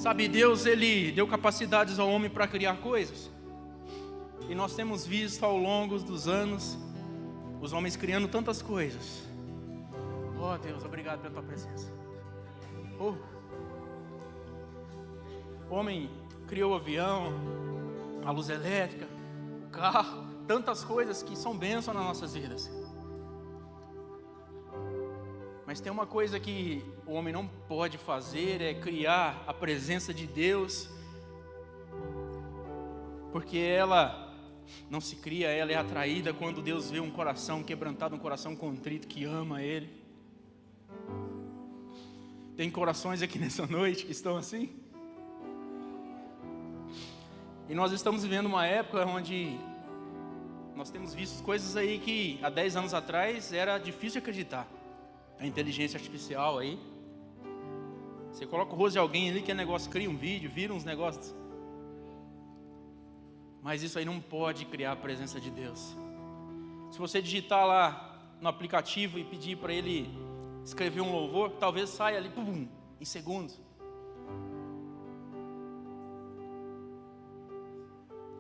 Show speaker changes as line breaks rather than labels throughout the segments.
Sabe, Deus, Ele deu capacidades ao homem para criar coisas. E nós temos visto ao longo dos anos, os homens criando tantas coisas. Oh Deus, obrigado pela tua presença. O homem criou o avião, a luz elétrica, o carro, tantas coisas que são bênçãos nas nossas vidas. Mas tem uma coisa que o homem não pode fazer, é criar a presença de Deus, porque ela não se cria, ela é atraída quando Deus vê um coração quebrantado, um coração contrito que ama Ele. Tem corações aqui nessa noite que estão assim. E nós estamos vivendo uma época onde nós temos visto coisas aí que há 10 anos atrás era difícil de acreditar. A inteligência artificial aí. Você coloca o rosto de alguém ali que é negócio, cria um vídeo, vira uns negócios. Mas isso aí não pode criar a presença de Deus. Se você digitar lá no aplicativo e pedir para ele escrever um louvor, talvez saia ali, pum, em segundos.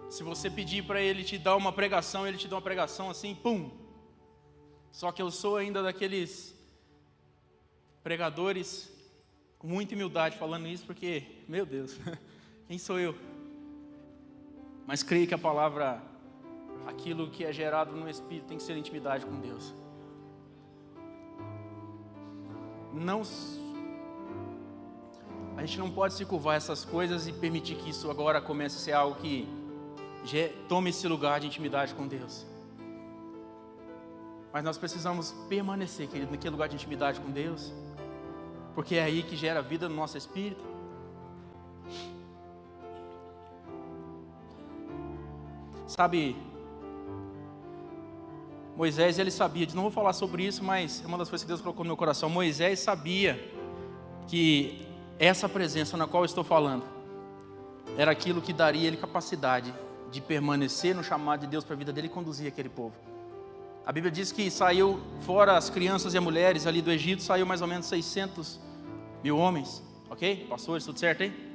Se você pedir para ele te dar uma pregação, ele te dá uma pregação assim, pum. Só que eu sou ainda daqueles pregadores com muita humildade falando isso, porque, meu Deus, quem sou eu? Mas creio que a palavra, aquilo que é gerado no Espírito, tem que ser intimidade com Deus. A gente não pode se curvar a essas coisas e permitir que isso agora comece a ser algo que tome esse lugar de intimidade com Deus. Mas nós precisamos permanecer, querido, naquele lugar de intimidade com Deus, porque é aí que gera vida no nosso espírito. Sabe, Moisés, ele sabia, não vou falar sobre isso, mas é uma das coisas que Deus colocou no meu coração. Moisés sabia que essa presença na qual eu estou falando era aquilo que daria ele capacidade de permanecer no chamado de Deus para a vida dele e conduzir aquele povo. A Bíblia diz que saiu, fora as crianças e as mulheres ali do Egito, saiu mais ou menos 600 mil homens, ok? Pastores, tudo certo aí?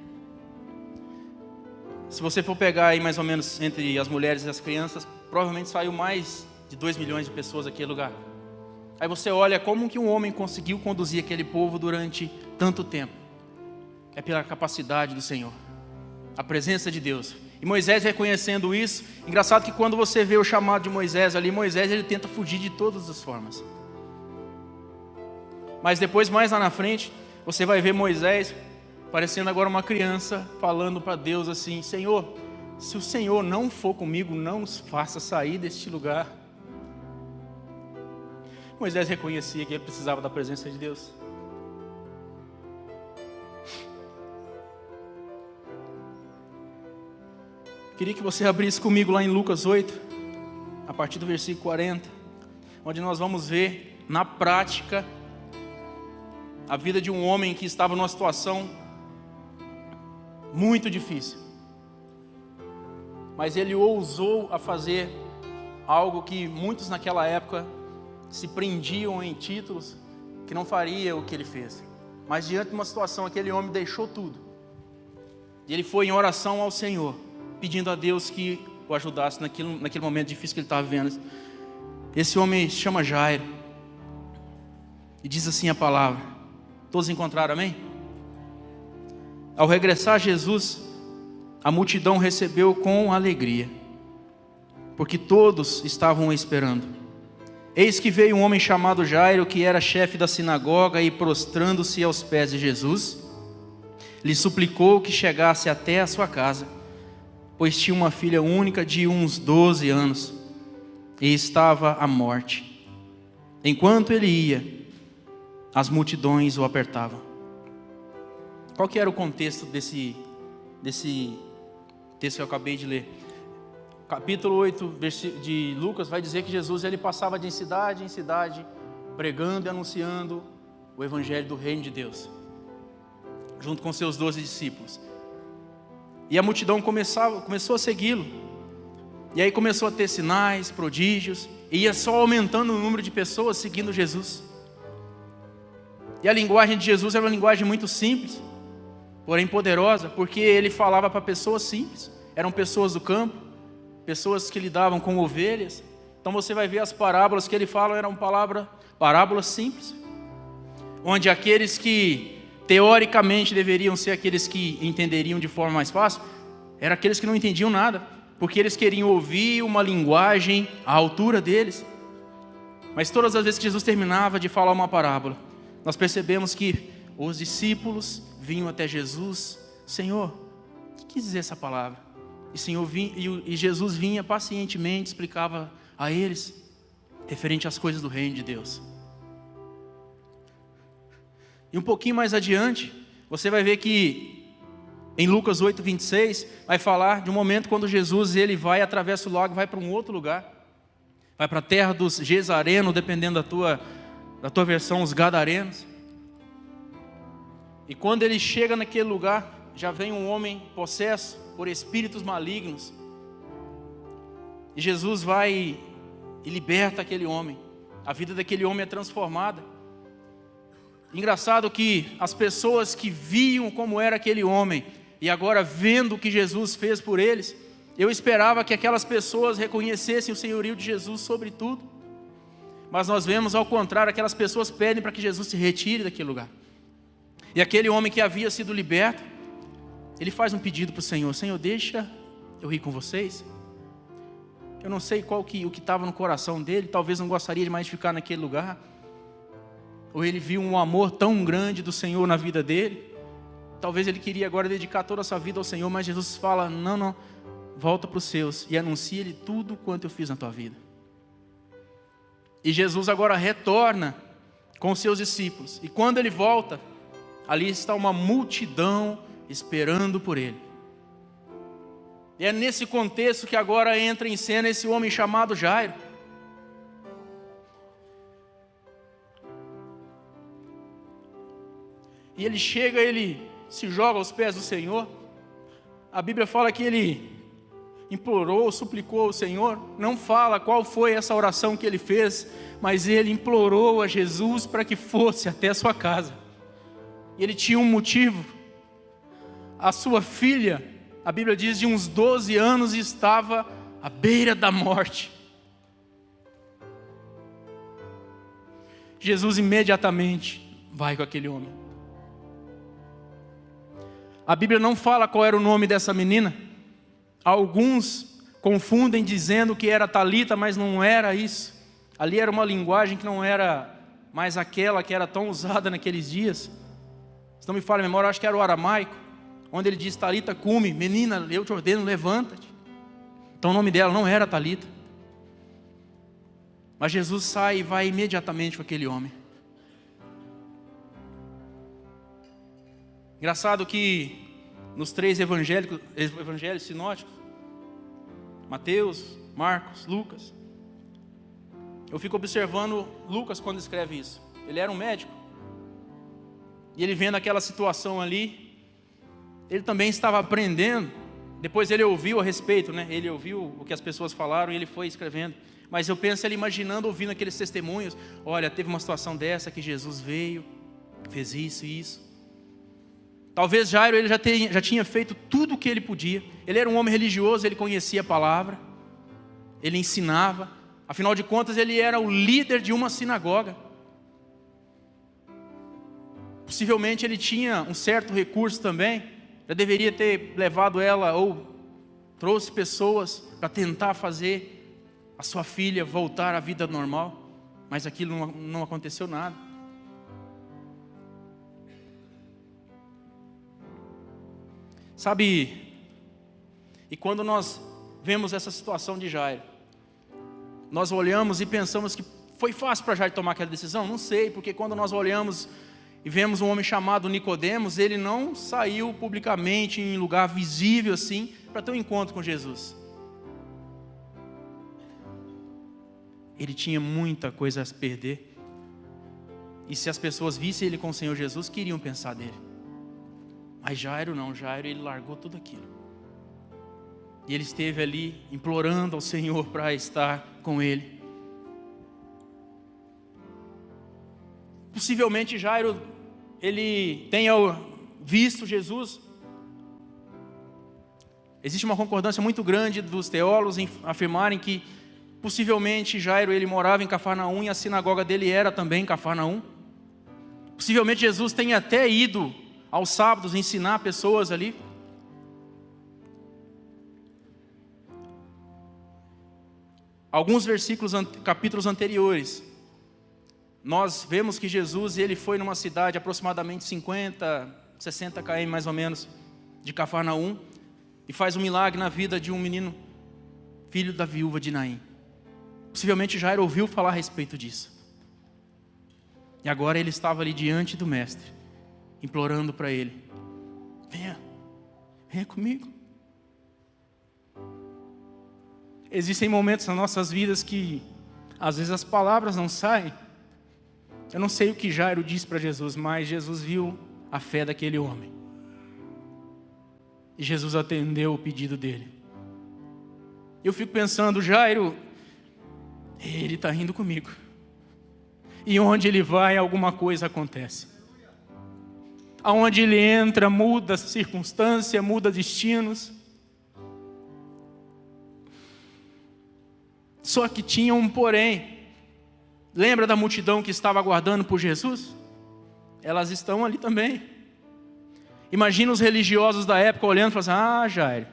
Se você for pegar aí mais ou menos entre as mulheres e as crianças, provavelmente saiu mais de 2 milhões de pessoas naquele lugar. Aí você olha como que um homem conseguiu conduzir aquele povo durante tanto tempo. É pela capacidade do Senhor, a presença de Deus. E Moisés reconhecendo isso, engraçado que quando você vê o chamado de Moisés ali, Moisés ele tenta fugir de todas as formas. Mas depois, mais lá na frente, você vai ver Moisés parecendo agora uma criança, falando para Deus assim: Senhor, se o Senhor não for comigo, não nos faça sair deste lugar. Moisés reconhecia que ele precisava da presença de Deus. Queria que você abrisse comigo lá em Lucas 8, a partir do versículo 40, onde nós vamos ver na prática a vida de um homem que estava numa situação muito difícil, mas ele ousou a fazer algo que muitos naquela época se prendiam em títulos, que não faria o que ele fez. Mas diante de uma situação, aquele homem deixou tudo, e ele foi em oração ao Senhor, pedindo a Deus que o ajudasse naquele momento difícil que ele estava vivendo. Esse homem se chama Jairo, e diz assim a palavra, todos encontraram, amém? Ao regressar Jesus, a multidão recebeu com alegria, porque todos estavam esperando. Eis que veio um homem chamado Jairo, que era chefe da sinagoga, e prostrando-se aos pés de Jesus, lhe suplicou que chegasse até a sua casa, pois tinha uma filha única de uns 12 anos, e estava à morte. Enquanto ele ia, as multidões o apertavam. Qual que era o contexto desse texto que eu acabei de ler? Capítulo 8 de Lucas vai dizer que Jesus ele passava de cidade em cidade, pregando e anunciando o evangelho do reino de Deus, junto com seus 12 discípulos. E a multidão começou a segui-lo. E aí começou a ter sinais, prodígios, e ia só aumentando o número de pessoas seguindo Jesus. E a linguagem de Jesus era uma linguagem muito simples. porém poderosa, porque ele falava para pessoas simples, eram pessoas do campo, pessoas que lidavam com ovelhas. Então você vai ver as parábolas que ele fala, eram parábolas simples, onde aqueles que teoricamente deveriam ser aqueles que entenderiam de forma mais fácil, eram aqueles que não entendiam nada, porque eles queriam ouvir uma linguagem à altura deles. Mas todas as vezes que Jesus terminava de falar uma parábola, nós percebemos que os discípulos vinham até Jesus: Senhor, o que quis dizer essa palavra? E Jesus vinha pacientemente, explicava a eles referente às coisas do reino de Deus. E um pouquinho mais adiante, você vai ver que em Lucas 8:26 vai falar de um momento quando Jesus ele vai, atravessa o lago, vai para um outro lugar, vai para a terra dos Gesarenos, dependendo da tua versão, os Gadarenos. E quando ele chega naquele lugar, já vem um homem possesso por espíritos malignos. E Jesus vai e liberta aquele homem. A vida daquele homem é transformada. Engraçado que as pessoas que viam como era aquele homem, e agora vendo o que Jesus fez por eles, eu esperava que aquelas pessoas reconhecessem o senhorio de Jesus sobre tudo. Mas nós vemos ao contrário, aquelas pessoas pedem para que Jesus se retire daquele lugar. E aquele homem que havia sido liberto, ele faz um pedido para o Senhor: Senhor, deixa eu ir com vocês. Eu não sei o que estava no coração dele, talvez não gostaria mais de ficar naquele lugar. Ou ele viu um amor tão grande do Senhor na vida dele. Talvez ele queria agora dedicar toda a sua vida ao Senhor, mas Jesus fala: não, volta para os seus e anuncia-lhe tudo quanto eu fiz na tua vida. E Jesus agora retorna com os seus discípulos. E quando ele volta, ali está uma multidão esperando por ele. E é nesse contexto que agora entra em cena esse homem chamado Jairo. E ele chega, ele se joga aos pés do Senhor. A Bíblia fala que ele implorou, suplicou ao Senhor. Não fala qual foi essa oração que ele fez, mas ele implorou a Jesus para que fosse até a sua casa. E ele tinha um motivo. A sua filha, a Bíblia diz, de uns 12 anos, estava à beira da morte. Jesus imediatamente vai com aquele homem. A Bíblia não fala qual era o nome dessa menina. Alguns confundem dizendo que era Talita, mas não era isso. Ali era uma linguagem que não era mais aquela que era tão usada naqueles dias. Se não me falha a memória, eu acho que era o aramaico, onde ele diz: Talita cumi, menina, eu te ordeno, levanta-te. Então o nome dela não era Talita. Mas Jesus sai e vai imediatamente com aquele homem. Engraçado que nos 3 evangelhos sinóticos, Mateus, Marcos, Lucas, eu fico observando Lucas quando escreve isso. Ele era um médico. E ele vendo aquela situação ali, ele também estava aprendendo. Depois ele ouviu a respeito, né? Ele ouviu o que as pessoas falaram e ele foi escrevendo. Mas eu penso ele imaginando, ouvindo aqueles testemunhos: olha, teve uma situação dessa que Jesus veio, fez isso e isso. Talvez Jairo ele já tinha feito tudo o que ele podia. Ele era um homem religioso, ele conhecia a palavra, ele ensinava. Afinal de contas, ele era o líder de uma sinagoga. Possivelmente ele tinha um certo recurso também. Já deveria ter levado ela ou trouxe pessoas para tentar fazer a sua filha voltar à vida normal. Mas aquilo não aconteceu nada. Sabe, e quando nós vemos essa situação de Jairo, nós olhamos e pensamos que foi fácil para Jairo tomar aquela decisão? Não sei, porque quando nós olhamos e vemos um homem chamado Nicodemos, ele não saiu publicamente em lugar visível assim, para ter um encontro com Jesus. Ele tinha muita coisa a perder. E se as pessoas vissem ele com o Senhor Jesus, queriam pensar dele. Mas Jairo não, Jairo ele largou tudo aquilo. E ele esteve ali implorando ao Senhor para estar com ele. Possivelmente Jairo, ele tenha visto Jesus Existe uma concordância muito grande dos teólogos em afirmarem que possivelmente Jairo ele morava em Cafarnaum e a sinagoga dele era também em Cafarnaum. Possivelmente Jesus tenha até ido aos sábados ensinar pessoas ali. Alguns versículos, capítulos anteriores, nós vemos que Jesus ele foi numa cidade aproximadamente 50, 60 km mais ou menos de Cafarnaum e faz um milagre na vida de um menino, filho da viúva de Naim. Possivelmente Jairo ouviu falar a respeito disso. E agora ele estava ali diante do mestre, implorando para ele: venha comigo. Existem momentos nas nossas vidas que às vezes as palavras não saem. Eu não sei o que Jairo disse para Jesus, mas Jesus viu a fé daquele homem. E Jesus atendeu o pedido dele. Eu fico pensando, Jairo, ele está rindo comigo. E onde ele vai, alguma coisa acontece. Aonde ele entra, muda a circunstância, muda destinos. Só que tinha um porém. Lembra da multidão que estava aguardando por Jesus? Elas estão ali também. Imagina os religiosos da época olhando e falando assim: Jairo,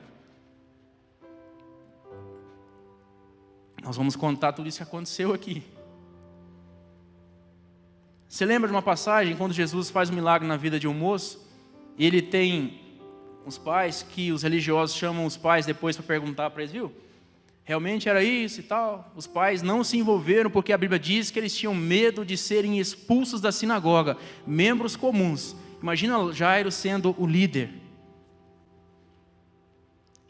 nós vamos contar tudo isso que aconteceu aqui. Você lembra de uma passagem quando Jesus faz um milagre na vida de um moço? E ele tem uns pais que os religiosos chamam os pais depois para perguntar para eles, viu? Realmente era isso e tal. Os pais não se envolveram porque a Bíblia diz que eles tinham medo de serem expulsos da sinagoga, membros comuns. Imagina Jairo sendo o líder.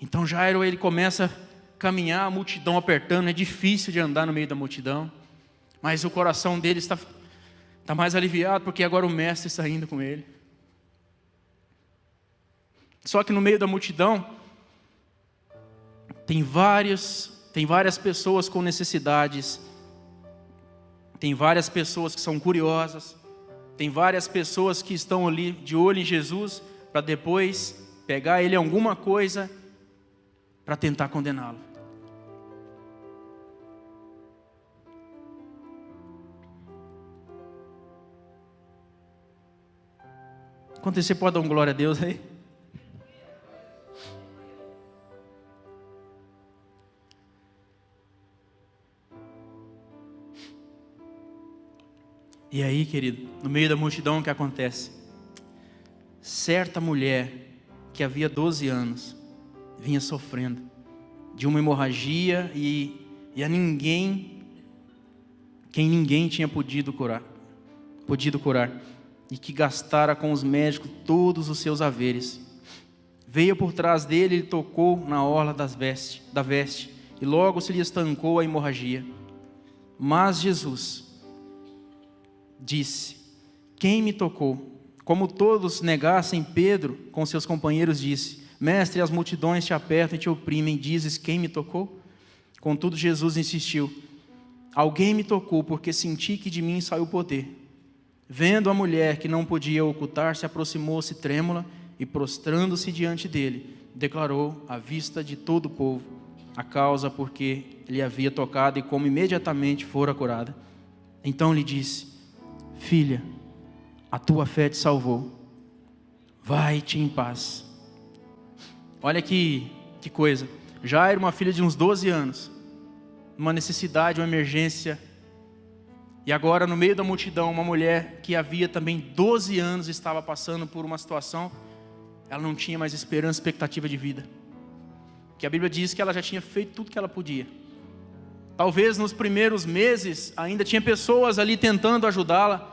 Então Jairo ele começa a caminhar, a multidão apertando, é difícil de andar no meio da multidão, mas o coração dele está mais aliviado porque agora o mestre está indo com ele. Só que no meio da multidão tem várias pessoas com necessidades, tem várias pessoas que são curiosas, tem várias pessoas que estão ali de olho em Jesus para depois pegar ele em alguma coisa para tentar condená-lo. Quanto você pode dar um glória a Deus aí? E aí, querido, no meio da multidão o que acontece? Certa mulher que havia 12 anos vinha sofrendo de uma hemorragia e a quem ninguém tinha podido curar, e que gastara com os médicos todos os seus haveres. Veio por trás dele e tocou na orla da veste, e logo se lhe estancou a hemorragia. Mas Jesus disse: quem me tocou? Como todos negassem, Pedro com seus companheiros disse: mestre, as multidões te apertam e te oprimem, dizes quem me tocou? Contudo Jesus insistiu: alguém me tocou, porque senti que de mim saiu poder. Vendo a mulher que não podia ocultar-se, aproximou-se trêmula e prostrando-se diante dele, declarou à vista de todo o povo a causa porque lhe havia tocado e como imediatamente fora curada. Então lhe disse: filha, a tua fé te salvou, vai-te em paz. Olha que coisa. Jairo, uma filha de uns 12 anos, uma necessidade, uma emergência, e agora no meio da multidão, uma mulher que havia também 12 anos estava passando por uma situação, ela não tinha mais esperança, expectativa de vida, que a Bíblia diz que ela já tinha feito tudo que ela podia. Talvez nos primeiros meses ainda tinha pessoas ali tentando ajudá-la,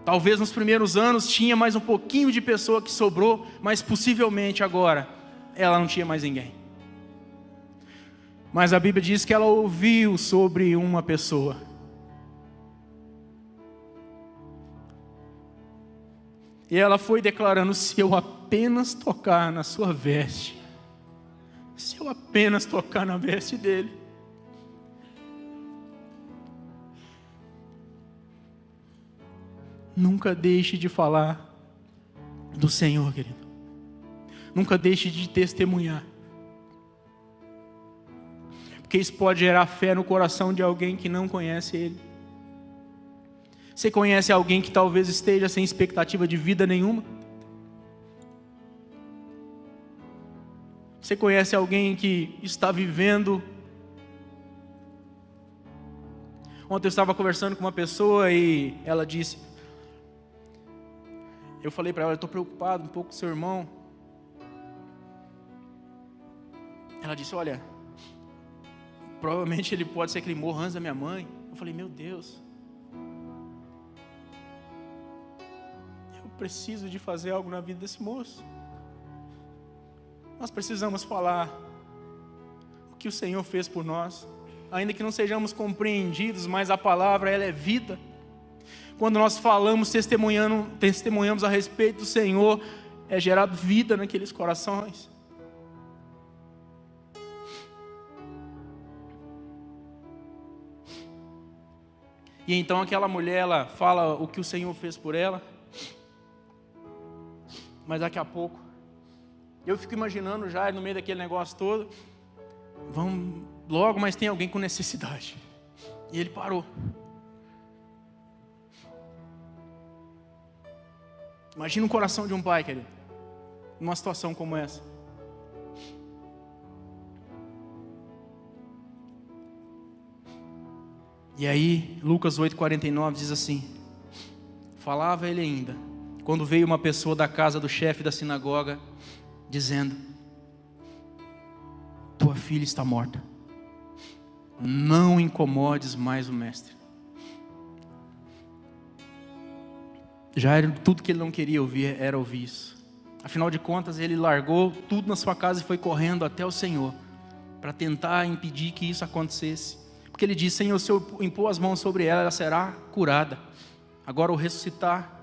talvez nos primeiros anos tinha mais um pouquinho de pessoa que sobrou, mas possivelmente agora ela não tinha mais ninguém. Mas a Bíblia diz que ela ouviu sobre uma pessoa. E ela foi declarando: se eu apenas tocar na sua veste, se eu apenas tocar na veste dele, nunca deixe de falar do Senhor, querido. Nunca deixe de testemunhar. Porque isso pode gerar fé no coração de alguém que não conhece Ele. Você conhece alguém que talvez esteja sem expectativa de vida nenhuma? Você conhece alguém que está vivendo? Ontem eu estava conversando com uma pessoa e ela disse, eu falei para ela, eu estou preocupado um pouco com seu irmão. Ela disse, olha, provavelmente ele pode ser que ele morra antes da minha mãe. Eu falei, meu Deus, eu preciso de fazer algo na vida desse moço. Nós precisamos falar o que o Senhor fez por nós, ainda que não sejamos compreendidos, mas a palavra, ela é vida. Quando nós falamos, testemunhamos a respeito do Senhor, é gerado vida naqueles corações. E então aquela mulher, ela fala o que o Senhor fez por ela, mas daqui a pouco, eu fico imaginando já no meio daquele negócio todo, vamos logo, mas tem alguém com necessidade. E ele parou. Imagina o coração de um pai, querido, numa situação como essa. E aí, Lucas 8,49 diz assim, falava ele ainda, quando veio uma pessoa da casa do chefe da sinagoga, dizendo, tua filha está morta, não incomodes mais o mestre. Já era tudo que ele não queria ouvir, era ouvir isso. Afinal de contas, ele largou tudo na sua casa e foi correndo até o Senhor, para tentar impedir que isso acontecesse. Porque ele disse, Senhor, se eu impor as mãos sobre ela, ela será curada. Agora o ressuscitar,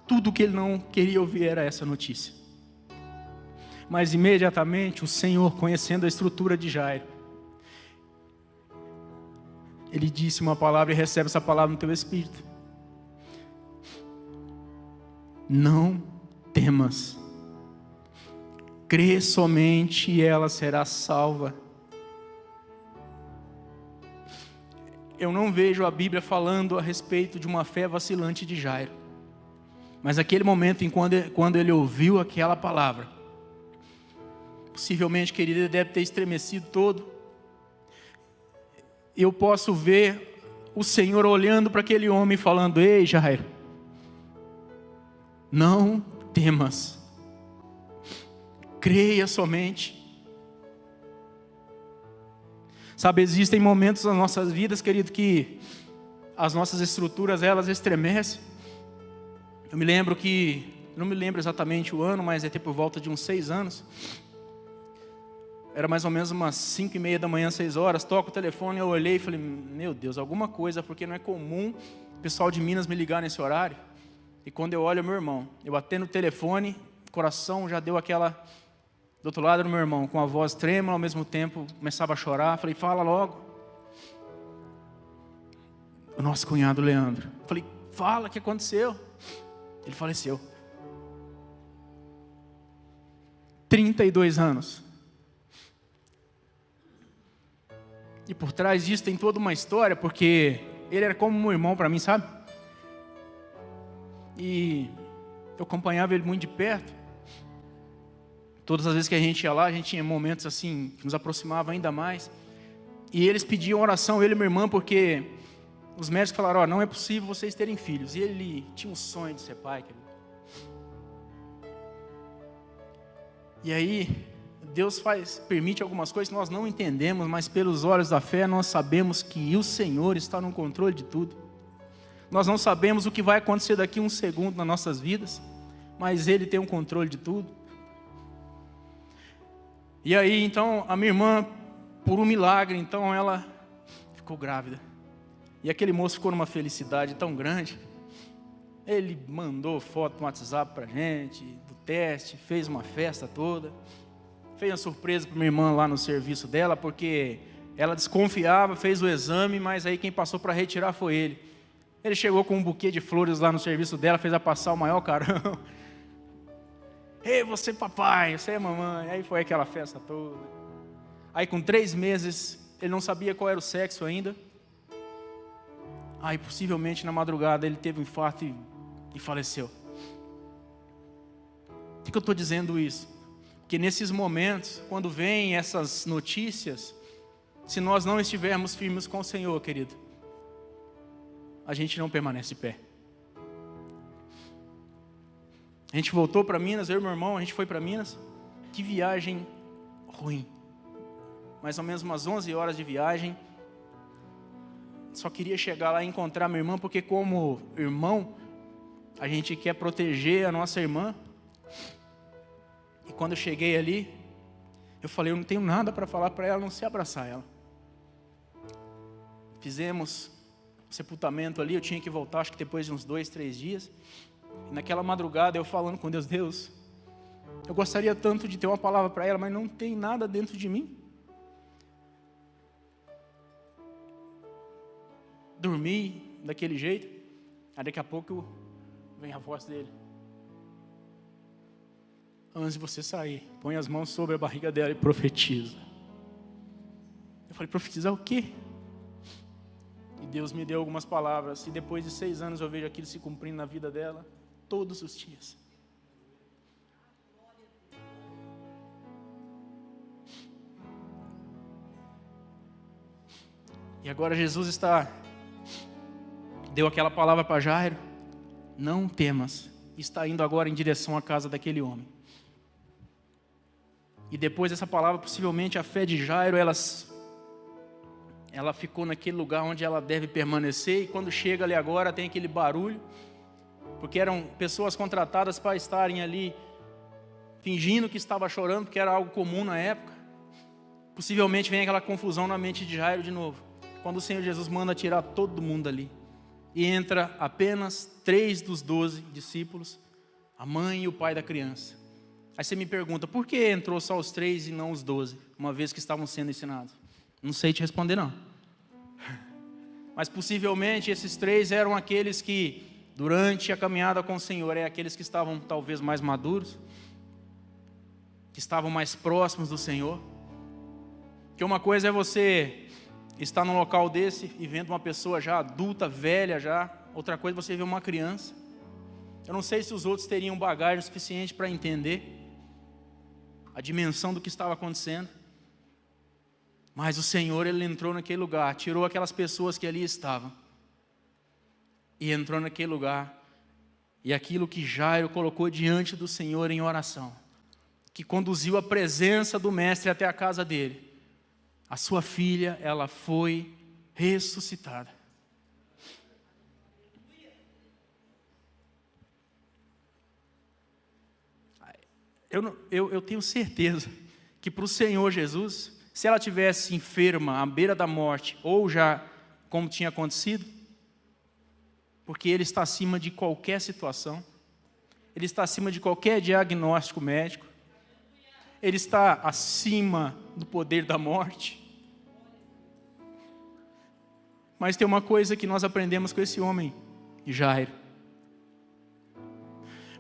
tudo o que ele não queria ouvir era essa notícia. Mas imediatamente o Senhor, conhecendo a estrutura de Jairo, ele disse uma palavra e recebe essa palavra no teu espírito. Não temas, crê somente e ela será salva. Eu não vejo a Bíblia falando a respeito de uma fé vacilante de Jairo. Mas naquele momento, quando ele ouviu aquela palavra, possivelmente, querido, ele deve ter estremecido todo. Eu posso ver o Senhor olhando para aquele homem e falando, ei Jairo, não temas, creia somente. Sabe, existem momentos nas nossas vidas, querido, que as nossas estruturas, elas estremecem. Eu me lembro que, não me lembro exatamente o ano, mas é por volta de uns 6 anos. Era mais ou menos umas 5:30 da manhã, 6 horas, toco o telefone, eu olhei e falei, meu Deus, alguma coisa, porque não é comum o pessoal de Minas me ligar nesse horário. E quando eu olho, meu irmão, eu atendo o telefone, o coração já deu aquela... Do outro lado era o meu irmão, com a voz trêmula, ao mesmo tempo começava a chorar. Falei, fala logo. O nosso cunhado Leandro. Falei, fala, o que aconteceu? Ele faleceu. 32 anos. E por trás disso tem toda uma história, porque ele era como um irmão para mim, sabe? E eu acompanhava ele muito de perto. Todas as vezes que a gente ia lá, a gente tinha momentos assim, que nos aproximava ainda mais. E eles pediam oração, ele e minha irmã, porque os médicos falaram, não é possível vocês terem filhos. E ele tinha um sonho de ser pai, querido. E aí, Deus permite algumas coisas que nós não entendemos, mas pelos olhos da fé nós sabemos que o Senhor está no controle de tudo. Nós não sabemos o que vai acontecer daqui a um segundo nas nossas vidas, mas Ele tem o controle de tudo. E aí, então, a minha irmã, por um milagre, então ela ficou grávida. E aquele moço ficou numa felicidade tão grande. Ele mandou foto no WhatsApp pra gente, do teste, fez uma festa toda. Fez uma surpresa para minha irmã lá no serviço dela, porque ela desconfiava, fez o exame, mas aí quem passou para retirar foi ele. Ele chegou com um buquê de flores lá no serviço dela, fez ela passar o maior carão. Ei, você papai, você é mamãe. Aí foi aquela festa toda. Aí com 3 meses, ele não sabia qual era o sexo ainda. Aí possivelmente na madrugada ele teve um infarto e faleceu. Por que eu estou dizendo isso? Porque nesses momentos, quando vêm essas notícias, se nós não estivermos firmes com o Senhor, querido, a gente não permanece de pé. A gente voltou para Minas, eu e meu irmão, a gente foi para Minas. Que viagem ruim. Mais ou menos umas 11 horas de viagem. Só queria chegar lá e encontrar minha irmã, porque como irmão, a gente quer proteger a nossa irmã. E quando eu cheguei ali, eu falei, eu não tenho nada para falar para ela, a não ser abraçar ela. Fizemos o sepultamento ali, eu tinha que voltar, acho que depois de uns 2, 3 dias. E naquela madrugada, eu falando com Deus, Deus, eu gostaria tanto de ter uma palavra para ela, mas não tem nada dentro de mim. Dormi daquele jeito, aí daqui a pouco vem a voz dele. Antes de você sair, põe as mãos sobre a barriga dela e profetiza. Eu falei, profetizar o quê? E Deus me deu algumas palavras, e depois de 6 anos eu vejo aquilo se cumprindo na vida dela, todos os dias. E agora Jesus deu aquela palavra para Jairo, não temas, está indo agora em direção à casa daquele homem. E depois dessa palavra, possivelmente a fé de Jairo, ela ficou naquele lugar onde ela deve permanecer, e quando chega ali agora tem aquele barulho, porque eram pessoas contratadas para estarem ali, fingindo que estava chorando, porque era algo comum na época. Possivelmente vem aquela confusão na mente de Jairo de novo, quando o Senhor Jesus manda tirar todo mundo ali, e entra apenas 3 dos 12 discípulos, a mãe e o pai da criança. Aí você me pergunta, por que entrou só os 3 e não os 12, uma vez que estavam sendo ensinados? Não sei te responder não. Mas possivelmente esses 3 eram aqueles que, durante a caminhada com o Senhor, aqueles que estavam talvez mais maduros, que estavam mais próximos do Senhor. Porque uma coisa é você estar num local desse e vendo uma pessoa já adulta, velha já. Outra coisa é você ver uma criança. Eu não sei se os outros teriam bagagem suficiente para entender a dimensão do que estava acontecendo. Mas o Senhor, Ele entrou naquele lugar, tirou aquelas pessoas que ali estavam. E entrou naquele lugar. E aquilo que Jairo colocou diante do Senhor em oração, que conduziu a presença do Mestre até a casa dele. A sua filha, ela foi ressuscitada. Eu tenho certeza que para o Senhor Jesus, se ela tivesse enferma, à beira da morte, ou já como tinha acontecido, porque Ele está acima de qualquer situação, Ele está acima de qualquer diagnóstico médico, Ele está acima do poder da morte. Mas tem uma coisa que nós aprendemos com esse homem, Jairo.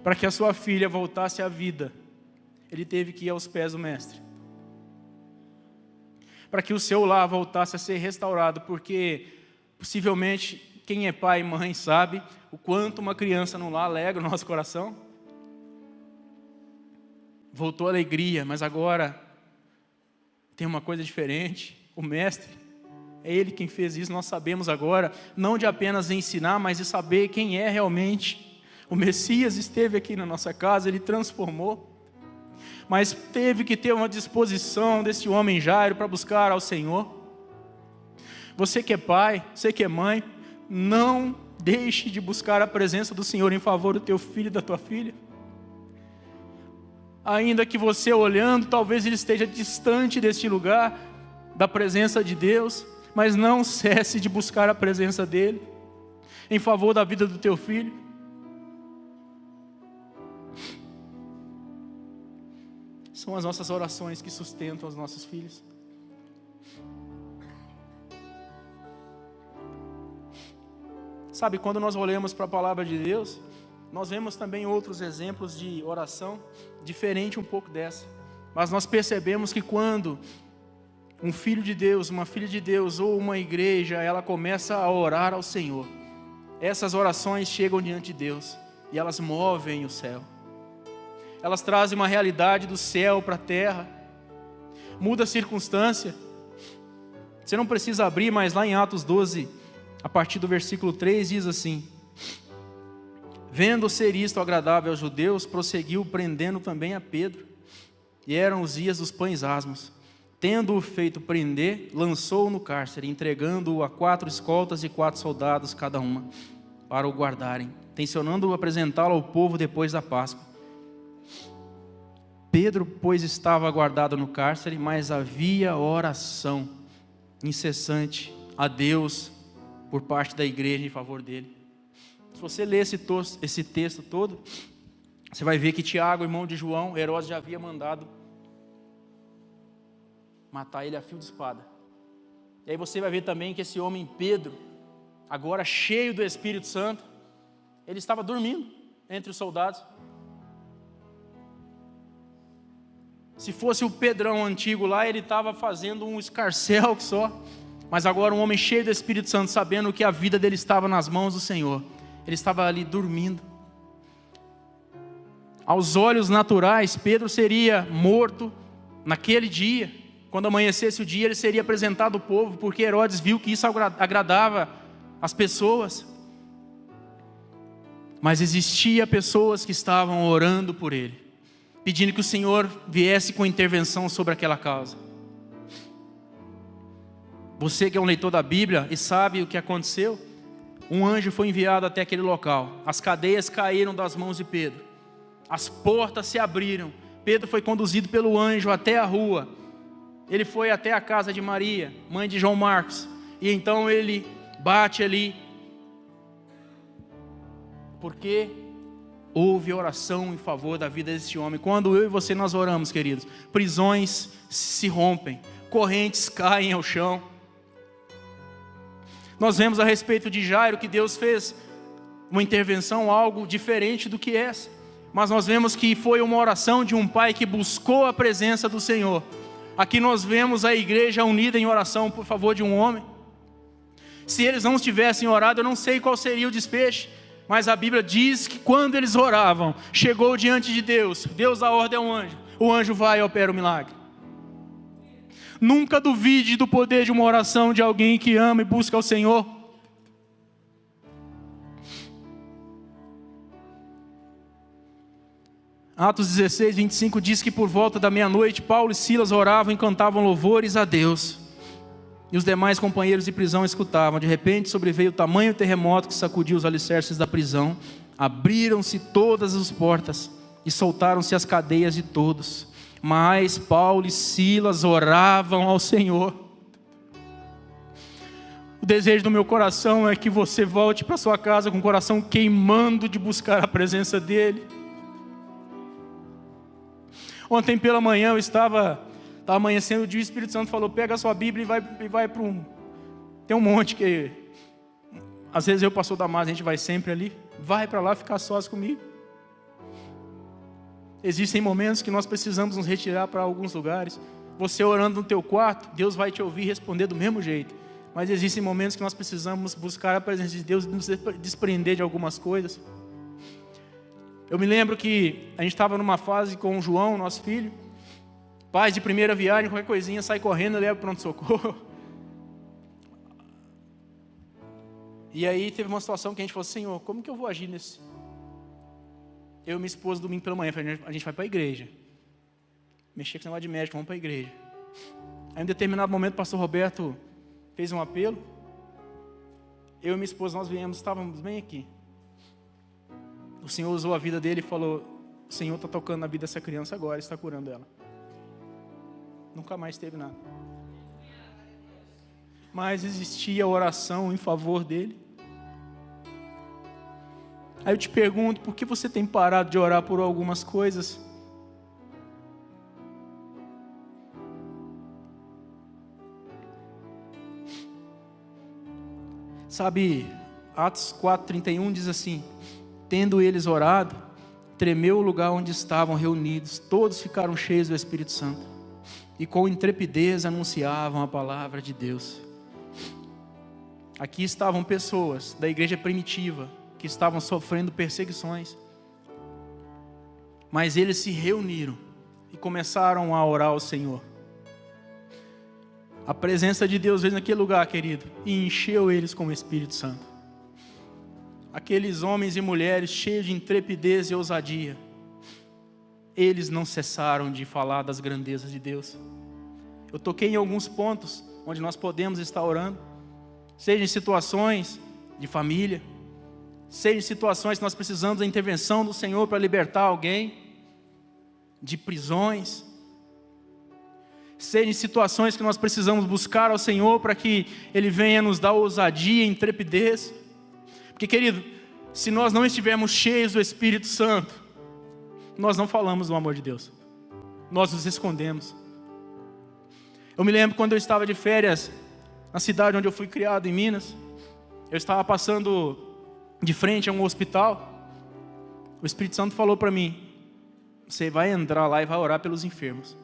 Para que a sua filha voltasse à vida, ele teve que ir aos pés do Mestre. Para que o seu lar voltasse a ser restaurado, porque possivelmente quem é pai e mãe sabe o quanto uma criança no lar alegra o nosso coração. Voltou a alegria, mas agora tem uma coisa diferente. O Mestre, é Ele quem fez isso, nós sabemos agora, não de apenas ensinar, mas de saber quem é realmente. O Messias esteve aqui na nossa casa, Ele transformou, mas teve que ter uma disposição desse homem Jairo para buscar ao Senhor. Você que é pai, você que é mãe, não deixe de buscar a presença do Senhor em favor do teu filho e da tua filha. Ainda que você olhando, talvez ele esteja distante deste lugar, da presença de Deus, mas não cesse de buscar a presença dEle, em favor da vida do teu filho. São as nossas orações que sustentam os nossos filhos. Sabe, quando nós olhamos para a palavra de Deus, nós vemos também outros exemplos de oração, diferente um pouco dessa. Mas nós percebemos que quando um filho de Deus, uma filha de Deus ou uma igreja, ela começa a orar ao Senhor, essas orações chegam diante de Deus e elas movem o céu. Elas trazem uma realidade do céu para a terra, muda a circunstância. Você não precisa abrir, mas lá em Atos 12, a partir do versículo 3, diz assim: vendo ser isto agradável aos judeus, prosseguiu prendendo também a Pedro. E eram os dias dos pães asmos. Tendo-o feito prender, lançou-o no cárcere, entregando-o a 4 escoltas e 4 soldados cada uma, para o guardarem, tencionando apresentá-lo ao povo depois da Páscoa. Pedro, pois, estava guardado no cárcere, mas havia oração incessante a Deus por parte da igreja em favor dele. Se você ler esse texto todo, você vai ver que Tiago, irmão de João, Herodes já havia mandado matar ele a fio de espada. E aí você vai ver também que esse homem Pedro, agora cheio do Espírito Santo, ele estava dormindo entre os soldados. Se fosse o Pedrão antigo lá, ele estava fazendo um escarcéu só. Mas agora um homem cheio do Espírito Santo, sabendo que a vida dele estava nas mãos do Senhor, ele estava ali dormindo. Aos olhos naturais, Pedro seria morto naquele dia. Quando amanhecesse o dia, ele seria apresentado ao povo, porque Herodes viu que isso agradava as pessoas. Mas existia pessoas que estavam orando por ele, pedindo que o Senhor viesse com intervenção sobre aquela causa. Você que é um leitor da Bíblia e sabe o que aconteceu, um anjo foi enviado até aquele local, as cadeias caíram das mãos de Pedro, as portas se abriram, Pedro foi conduzido pelo anjo até a rua, ele foi até a casa de Maria, mãe de João Marcos, e então ele bate ali, porque houve oração em favor da vida desse homem. Quando eu e você nós oramos, queridos, prisões se rompem, correntes caem ao chão. Nós vemos a respeito de Jairo que Deus fez uma intervenção, algo diferente do que essa. Mas nós vemos que foi uma oração de um pai que buscou a presença do Senhor. Aqui nós vemos a igreja unida em oração por favor de um homem. Se eles não tivessem orado, eu não sei qual seria o desfecho. Mas a Bíblia diz que quando eles oravam, chegou diante de Deus, Deus dá ordem ao anjo, o anjo vai e opera o milagre. Nunca duvide do poder de uma oração de alguém que ama e busca ao Senhor. Atos 16, 25 diz que por volta da meia-noite, Paulo e Silas oravam e cantavam louvores a Deus. E os demais companheiros de prisão escutavam. De repente sobreveio o tamanho terremoto que sacudiu os alicerces da prisão. Abriram-se todas as portas e soltaram-se as cadeias de todos. Mas Paulo e Silas oravam ao Senhor. O desejo do meu coração é que você volte para sua casa com o coração queimando de buscar a presença dEle. Ontem pela manhã eu estava amanhecendo o dia, o Espírito Santo falou, pega a sua Bíblia e vai para um... Tem um monte que... Às vezes eu, pastor Damasio, a gente vai sempre ali. Vai para lá ficar sós comigo. Existem momentos que nós precisamos nos retirar para alguns lugares. Você orando no teu quarto, Deus vai te ouvir e responder do mesmo jeito. Mas existem momentos que nós precisamos buscar a presença de Deus e nos desprender de algumas coisas. Eu me lembro que a gente estava numa fase com o João, nosso filho. Pais de primeira viagem, qualquer coisinha, sai correndo e leva para pronto-socorro. E aí teve uma situação que a gente falou, Senhor, como que eu vou agir nesse... Eu e minha esposa, domingo pela manhã, a gente vai para a igreja. Mexer com esse negócio de médico, vamos para a igreja. Aí em um determinado momento o pastor Roberto fez um apelo. Eu e minha esposa, nós viemos, estávamos bem aqui. O Senhor usou a vida dele e falou, o Senhor está tocando na vida dessa criança agora, está curando ela. Nunca mais teve nada. Mas existia oração em favor dele. Aí eu te pergunto, por que você tem parado de orar por algumas coisas? Sabe, Atos 4:31 diz assim, tendo eles orado, tremeu o lugar onde estavam reunidos, todos ficaram cheios do Espírito Santo. e com intrepidez anunciavam a palavra de Deus. Aqui estavam pessoas da igreja primitiva que estavam sofrendo perseguições, mas eles se reuniram e começaram a orar ao Senhor. A presença de Deus veio naquele lugar, querido, e encheu eles com o Espírito Santo. Aqueles homens e mulheres cheios de intrepidez e ousadia, eles não cessaram de falar das grandezas de Deus. Eu toquei em alguns pontos onde nós podemos estar orando, seja em situações de família, seja em situações que nós precisamos da intervenção do Senhor para libertar alguém de prisões, seja em situações que nós precisamos buscar ao Senhor para que Ele venha nos dar ousadia e intrepidez. Porque, querido, se nós não estivermos cheios do Espírito Santo, nós não falamos do amor de Deus, nós nos escondemos. Eu me lembro quando eu estava de férias na cidade onde eu fui criado, em Minas. Eu estava passando de frente a um hospital. O Espírito Santo falou para mim: você vai entrar lá e vai orar pelos enfermos.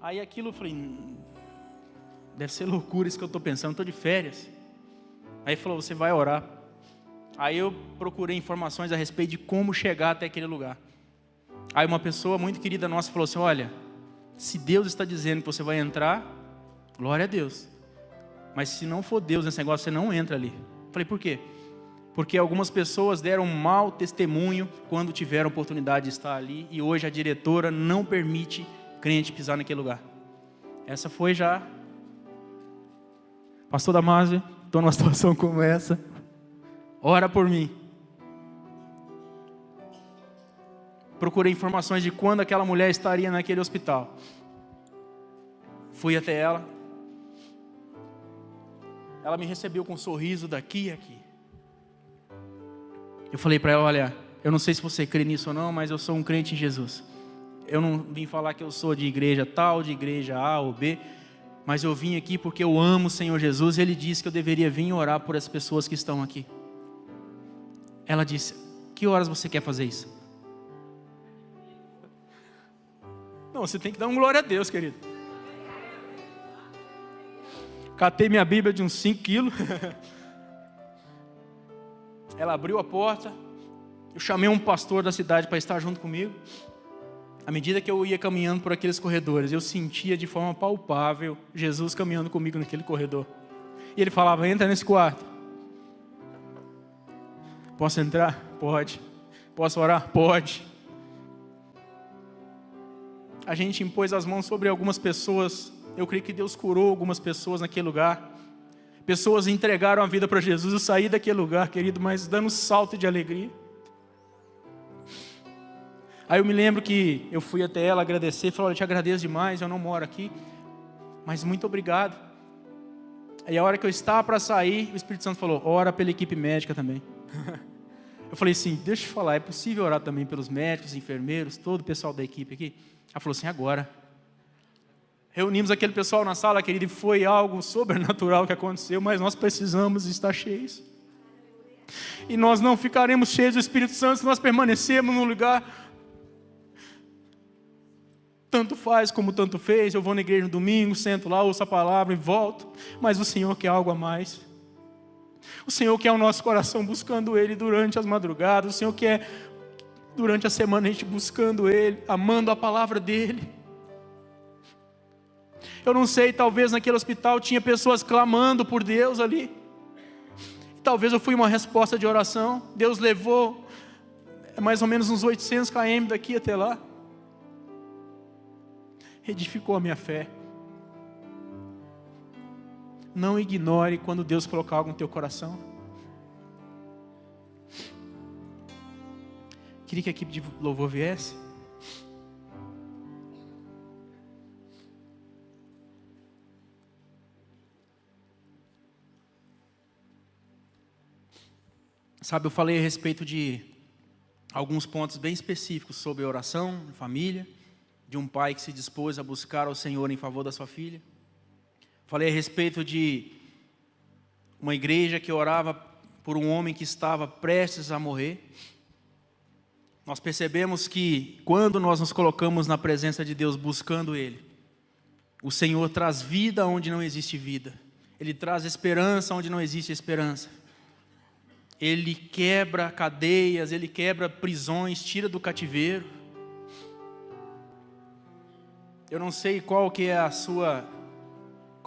Aí aquilo eu falei: deve ser loucura isso que eu estou pensando, estou de férias. Aí ele falou: você vai orar. Aí eu procurei informações a respeito de como chegar até aquele lugar. Aí uma pessoa muito querida nossa falou assim: olha, se Deus está dizendo que você vai entrar, glória a Deus. Mas se não for Deus nesse negócio, você não entra ali. Eu falei: por quê? Porque algumas pessoas deram um mau testemunho quando tiveram a oportunidade de estar ali, e hoje a diretora não permite crente pisar naquele lugar. Essa foi já. Pastor Damásio, estou numa situação como essa, ora por mim. Procurei informações de quando aquela mulher estaria naquele hospital. Fui até ela. Ela me recebeu com um sorriso daqui e aqui. Eu falei para ela: olha, eu não sei se você crê nisso ou não, mas eu sou um crente em Jesus. Eu não vim falar que eu sou de igreja tal, de igreja A ou B, mas eu vim aqui porque eu amo o Senhor Jesus, e Ele disse que eu deveria vir orar por as pessoas que estão aqui. Ela disse: que horas você quer fazer isso? Não, você tem que dar um glória a Deus, querido. Catei minha Bíblia de uns 5 quilos. Ela abriu a porta. Eu chamei um pastor da cidade para estar junto comigo. À medida que eu ia caminhando por aqueles corredores, eu sentia de forma palpável Jesus caminhando comigo naquele corredor. E ele falava: entra nesse quarto. Posso entrar? Pode. Posso orar? Pode. A gente impôs as mãos sobre algumas pessoas. Eu creio que Deus curou algumas pessoas naquele lugar. Pessoas entregaram a vida para Jesus. Eu saí daquele lugar, querido, mas dando um salto de alegria. Aí eu me lembro que eu fui até ela agradecer e falei: olha, eu te agradeço demais, eu não moro aqui, mas muito obrigado. Aí a hora que eu estava para sair, o Espírito Santo falou: ora pela equipe médica também. Eu falei assim: deixa eu te falar, é possível orar também pelos médicos, enfermeiros, todo o pessoal da equipe aqui? Ela falou assim: agora. Reunimos aquele pessoal na sala, querido, e foi algo sobrenatural que aconteceu, mas nós precisamos estar cheios. E nós não ficaremos cheios do Espírito Santo se nós permanecermos no lugar. Tanto faz como tanto fez, eu vou na igreja no domingo, sento lá, ouço a palavra e volto. Mas o Senhor quer algo a mais. O Senhor quer o nosso coração buscando Ele durante as madrugadas. O Senhor quer, durante a semana, a gente buscando Ele, amando a palavra dEle. Eu não sei, talvez naquele hospital tinha pessoas clamando por Deus ali. Talvez eu fui uma resposta de oração. Deus levou mais ou menos uns 800 km daqui até lá. Edificou a minha fé. Não ignore quando Deus colocar algo no teu coração. Queria que a equipe de louvor viesse. Sabe, eu falei a respeito de alguns pontos bem específicos sobre oração, família, de um pai que se dispôs a buscar ao Senhor em favor da sua filha. Falei a respeito de uma igreja que orava por um homem que estava prestes a morrer. nós percebemos que quando nós nos colocamos na presença de Deus buscando Ele, o Senhor traz vida onde não existe vida. Ele traz esperança onde não existe esperança. Ele quebra cadeias, Ele quebra prisões, tira do cativeiro. Eu não sei qual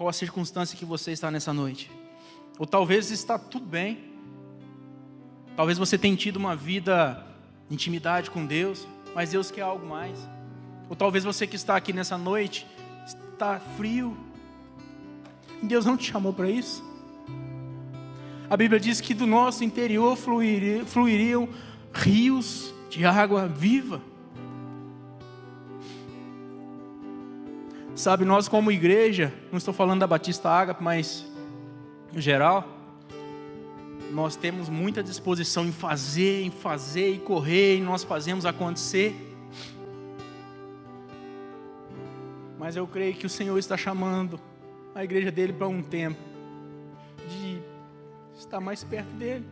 a circunstância que você está nessa noite. Ou talvez está tudo bem. Talvez você tenha tido uma vida de intimidade com Deus, mas Deus quer algo mais. Ou talvez você que está aqui nessa noite está frio. Deus não te chamou para isso. A Bíblia diz que do nosso interior fluiriam rios de água viva. Sabe, nós como igreja, não estou falando da Batista Ágape, mas em geral, nós temos muita disposição em fazer e correr, e nós fazemos acontecer. Mas eu creio que o Senhor está chamando a igreja dele para um tempo de estar mais perto dele.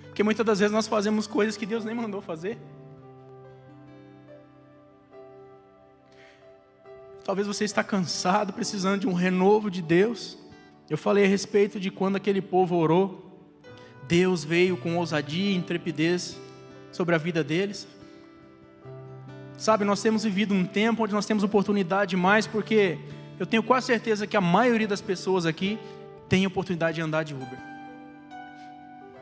Porque muitas das vezes nós fazemos coisas que Deus nem mandou fazer. Talvez você está cansado, precisando de um renovo de Deus. Eu falei a respeito de quando aquele povo orou, Deus veio com ousadia e intrepidez sobre a vida deles. Sabe, nós temos vivido um tempo onde nós temos oportunidade demais, porque eu tenho quase certeza que a maioria das pessoas aqui tem oportunidade de andar de Uber.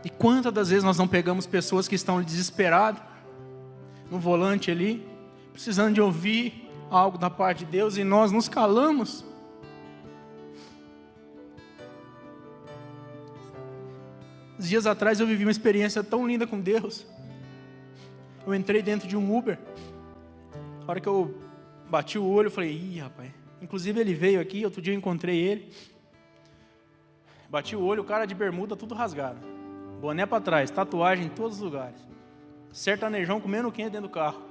E quantas das vezes nós não pegamos pessoas que estão desesperadas no volante ali, precisando de ouvir algo da parte de Deus, e nós nos calamos. Uns dias atrás eu vivi uma experiência tão linda com Deus. Eu entrei dentro de um Uber. Na hora que eu bati o olho, eu falei, ih, rapaz. Inclusive ele veio aqui, outro dia eu encontrei ele. Bati o olho, o cara de bermuda tudo rasgado. Boné para trás, tatuagem em todos os lugares. Sertanejão comendo quente dentro do carro.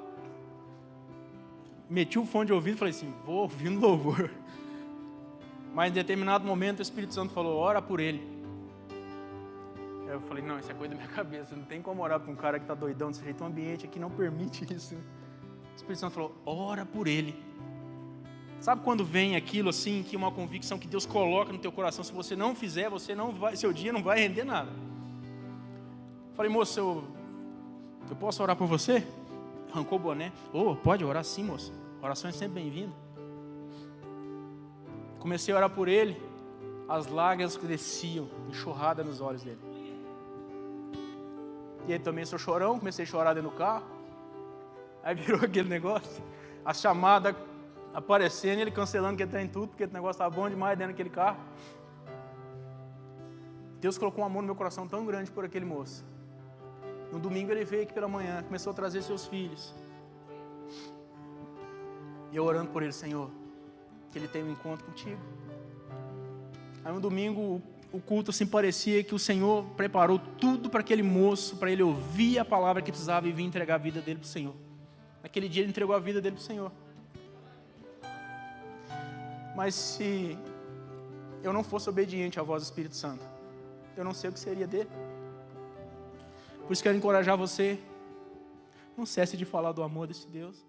Meti o fone de ouvido e falei assim, vou ouvindo louvor. Mas em determinado momento o Espírito Santo falou, ora por ele. Eu falei, não, isso é coisa da minha cabeça, não tem como orar para um cara que está doidão desse jeito, um ambiente aqui não permite isso. O Espírito Santo falou, ora por ele. Sabe quando vem aquilo assim, que uma convicção que Deus coloca no teu coração, se você não fizer, você não vai, seu dia não vai render nada. Falei, moço, eu posso orar por você? Arrancou o boné. Pode orar sim, moço. Oração é sempre bem-vinda. Comecei a orar por ele, as lágrimas desciam, enxurrada nos olhos dele. E aí também sou chorão, comecei a chorar dentro do carro. Aí virou aquele negócio, a chamada aparecendo e ele cancelando que ele está em tudo, porque o negócio estava bom demais dentro daquele carro. Deus colocou um amor no meu coração tão grande por aquele moço. No domingo ele veio aqui pela manhã, começou a trazer seus filhos. E eu orando por ele, Senhor, que ele tenha um encontro contigo. Aí no domingo o culto assim parecia que o Senhor preparou tudo para aquele moço, para ele ouvir a palavra que precisava e vir entregar a vida dele para o Senhor. Naquele dia ele entregou a vida dele para o Senhor. Mas se eu não fosse obediente à voz do Espírito Santo, eu não sei o que seria dele. Por isso quero encorajar você, não cesse de falar do amor desse Deus.